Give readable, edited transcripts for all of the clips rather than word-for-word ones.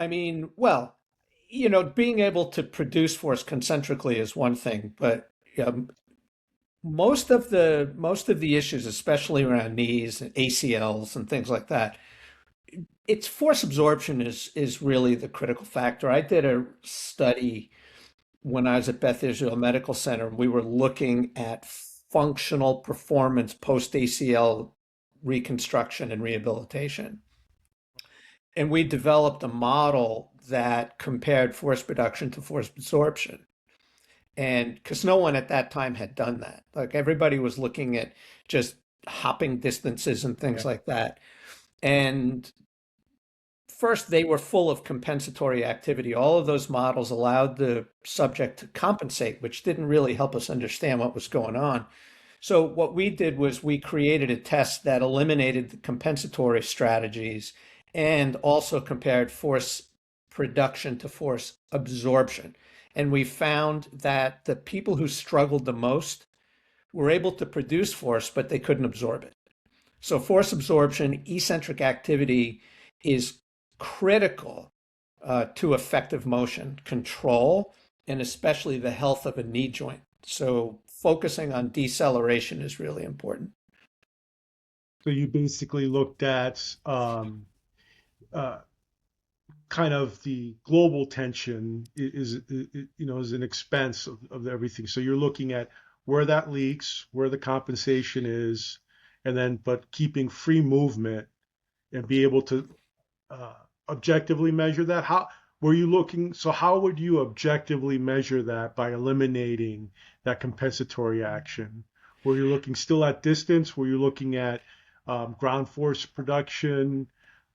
I mean, well, being able to produce force concentrically is one thing, but most of the issues, especially around knees and ACLs and things like that, it's force absorption is really the critical factor. I did a study when I was at Beth Israel Medical Center. We were looking at functional performance post ACL reconstruction and rehabilitation. And we developed a model that compared force production to force absorption. And because no one at that time had done that, like everybody was looking at just hopping distances and things Yeah. like that. And first, they were full of compensatory activity. All of those models allowed the subject to compensate, which didn't really help us understand what was going on. So what we did was we created a test that eliminated the compensatory strategies and also compared force production to force absorption. And we found that the people who struggled the most were able to produce force, but they couldn't absorb it. So force absorption, eccentric activity is critical to effective motion control and especially the health of a knee joint. So focusing on deceleration is really important. So you basically looked at uh, kind of the global tension is an expense of everything. So you're looking at where that leaks, where the compensation is, and then but keeping free movement and be able to uh, objectively measure that. How were you looking? So how would you objectively measure that by eliminating that compensatory action? Were you looking still at distance? Were you looking at ground force production?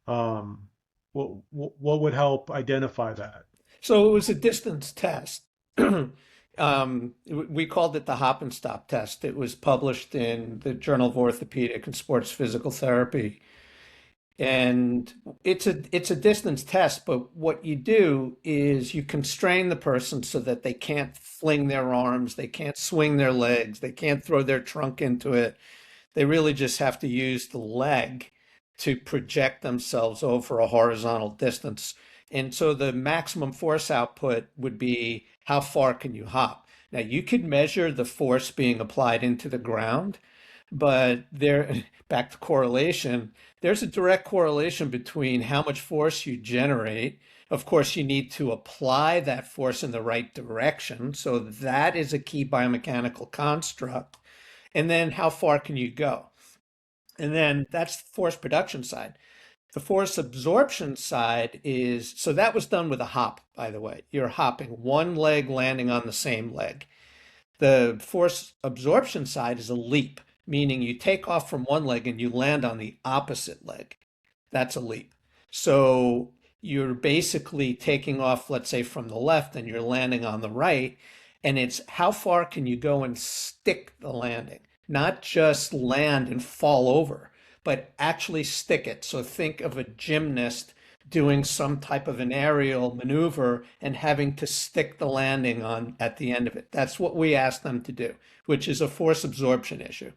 Um, what would help identify that? So it was a distance test. We called it the hop and stop test. It was published in the Journal of Orthopaedic and Sports Physical Therapy. And it's a distance test, but what you do is you constrain the person so that they can't fling their arms, they can't swing their legs, they can't throw their trunk into it. They really just have to use the leg to project themselves over a horizontal distance. And so the maximum force output would be how far can you hop? Now you could measure the force being applied into the ground, but there, back to correlation, there's a direct correlation between how much force you generate. Of course, you need to apply that force in the right direction. So that is a key biomechanical construct. And then how far can you go? And then that's the force production side. The force absorption side is, so that was done with a hop, by the way. You're hopping one leg landing on the same leg. The force absorption side is a leap, meaning you take off from one leg and you land on the opposite leg. That's a leap. So you're basically taking off, let's say, from the left and you're landing on the right. And it's how far can you go and stick the landing, not just land and fall over, but actually stick it. So think of a gymnast doing some type of an aerial maneuver and having to stick the landing on at the end of it. That's what we asked them to do, which is a force absorption issue.